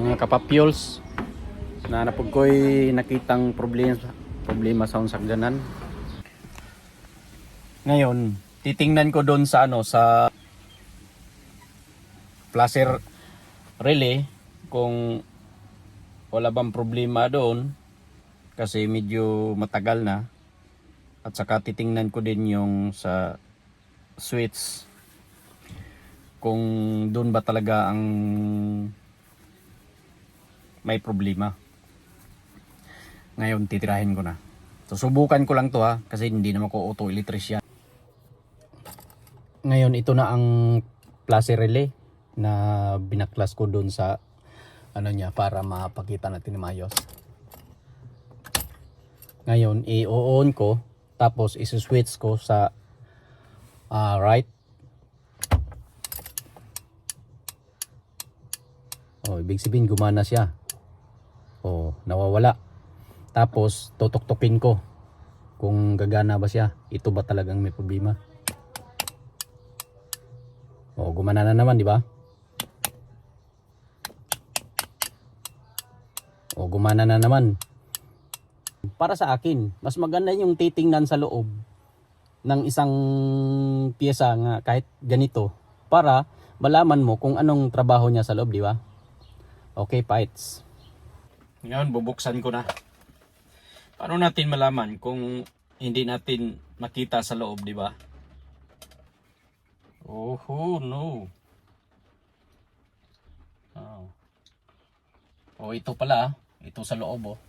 mga kapapyols na napag ko'y nakitang problema sa unsagdanan. Ngayon titingnan ko doon sa sa flasher relay kung wala bang problema doon, kasi medyo matagal na. At saka titingnan ko din yung sa switch kung doon ba talaga ang may problema. Ngayon titirahin ko na. Susubukan ko lang to kasi hindi naman ko auto electrician. Ngayon ito na ang flasher relay na binaklas ko doon sa niya para mapakita natin na maayos. Ngayon i-on ko, tapos isi-switch ko sa right. Ibig sabihin gumana siya. Nawawala. Tapos tutok-tukin ko kung gagana ba siya. Ito ba talagang may problema? Gumana na naman, di ba? Gumana na naman. Para sa akin, mas maganda yung titingnan sa loob ng isang piyesa nga kahit ganito para malaman mo kung anong trabaho niya sa loob, di ba? Okay, fights. Ngayon bubuksan ko na. Paano natin malaman kung hindi natin makita sa loob, di ba? No. Ito pala, ito sa loob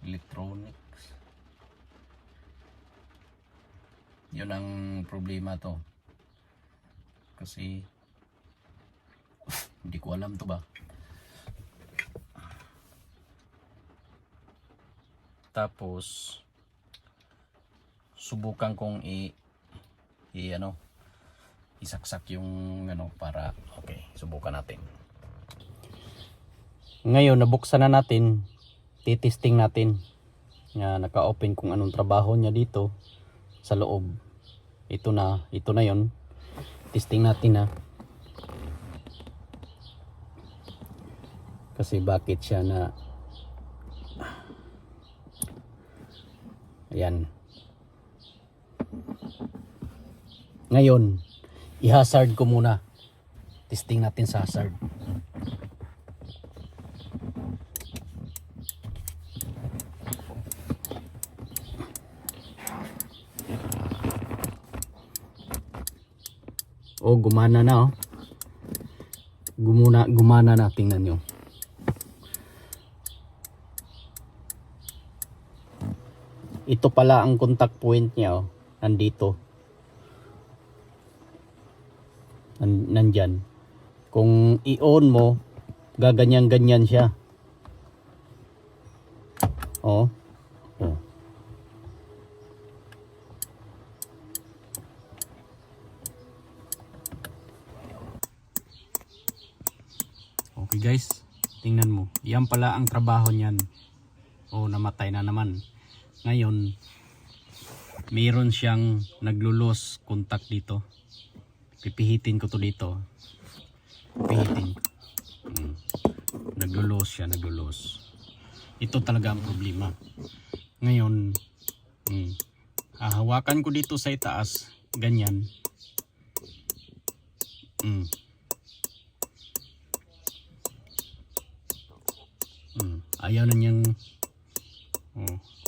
electronics. Yun ang problema to. Kasi hindi ko alam to ba. Tapos subukan kong isaksak yung para okay, subukan natin. Ngayon nabuksan na natin, titesting natin nga naka-open kung anong trabaho niya dito sa loob. Ito na yon. Testing natin kasi bakit siya na ayan. Ngayon i-hazard ko muna. Testing natin sa hazard. Gumana na Gumana na, tingnan nyo. Ito pala ang contact point niya nandito. Nandyan. Kung i-on mo, gaganyan-ganyan siya. Okay guys, tingnan mo. Yan pala ang trabaho niyan. Namatay na naman. Ngayon, mayroon siyang naglulos contact dito. Pipihitin ko to dito. Pihitin. Naglulos siya, naglulos. Ito talaga ang problema. Ngayon, hahawakan ko dito sa itaas, ganyan. Ayaw na niyang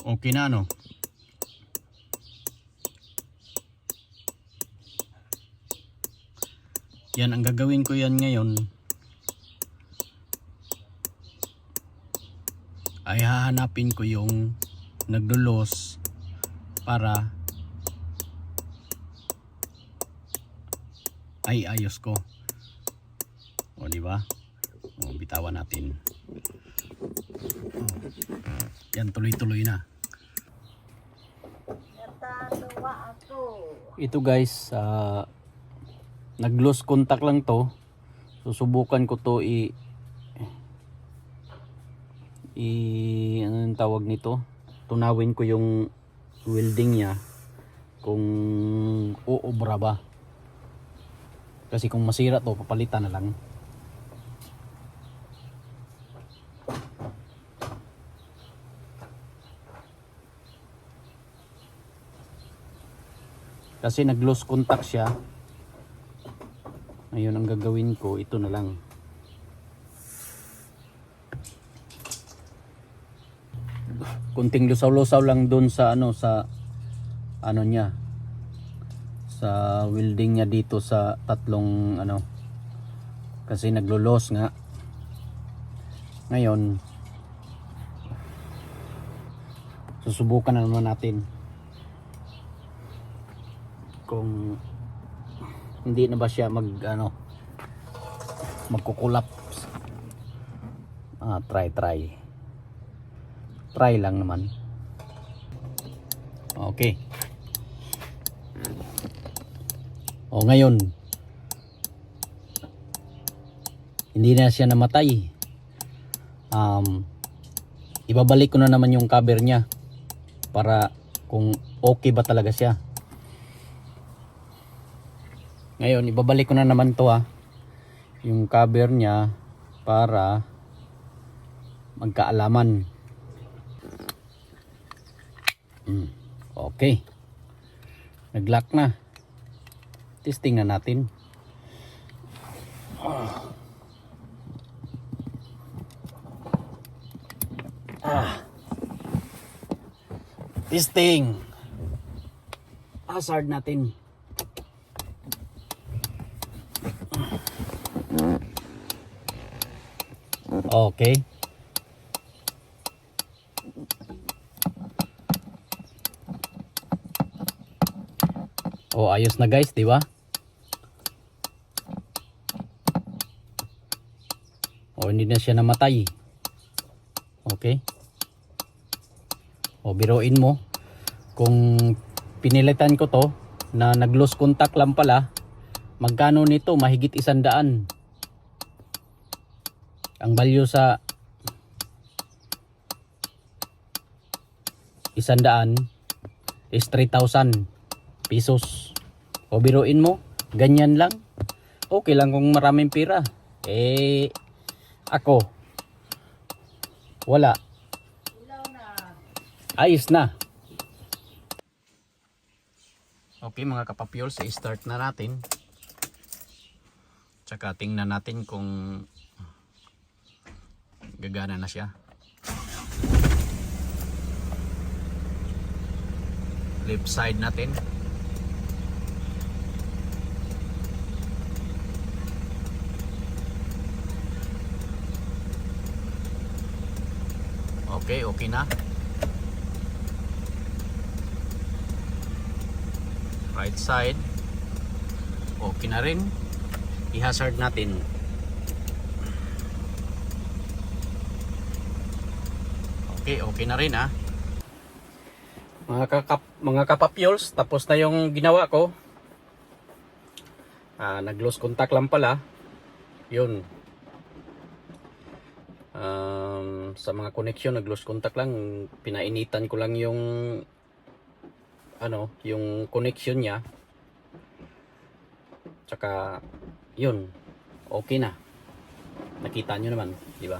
okay na yan ang gagawin ko yan ngayon ay hahanapin ko yung nagdulos para ay ayos ko. Di ba? Bitawan natin. Yan, tuloy-tuloy na. Ito guys, nag-lose contact lang to. Susubukan ko to anong tawag nito? Tunawin ko yung welding niya kung uubra ba. Kasi kung masira to, papalitan na lang. Kasi nag-lose contact siya. Ngayon ang gagawin ko, ito na lang. Kunting lusaw-lusaw lang doon sa ano niya. Sa welding niya dito sa tatlong kasi naglo-loss nga. Ngayon susubukan na naman natin kung hindi na ba siya magkukulaps. Try lang naman. Okay. O ngayon, hindi na siya namatay. Ibabalik ko na naman yung cover niya para kung okay ba talaga siya. Ngayon, ibabalik ko na naman to yung cover niya para magkaalaman. Okay. Nag-lock na. Testing na natin. Testing. Hazard natin. Okay. Oh, ayos na guys, di ba? Oh, hindi na siya namatay. Okay. Oh, biruin mo. Kung pinilitan ko to na nag-lose contact lang pala, magkano nito? Mahigit 100. Ang value sa 100 is 3,000 pesos. O biruin mo, ganyan lang. Okay lang kung maraming pira. Ako, wala. Ayos na. Okay mga kapapyols, i-start na natin. Tsaka tingnan natin kung gagana na siya. Left side natin. Okay na. Right side. Okay na rin. I-hazard natin. Okay na rin Mga kapapyols, tapos na yung ginawa ko. Nag-lose contact lang pala. Yun. Sa mga connection, nag-lose contact lang. Pinainitan ko lang yung yung connection niya. Tsaka yun. Okay na. Nakita nyo naman, di ba?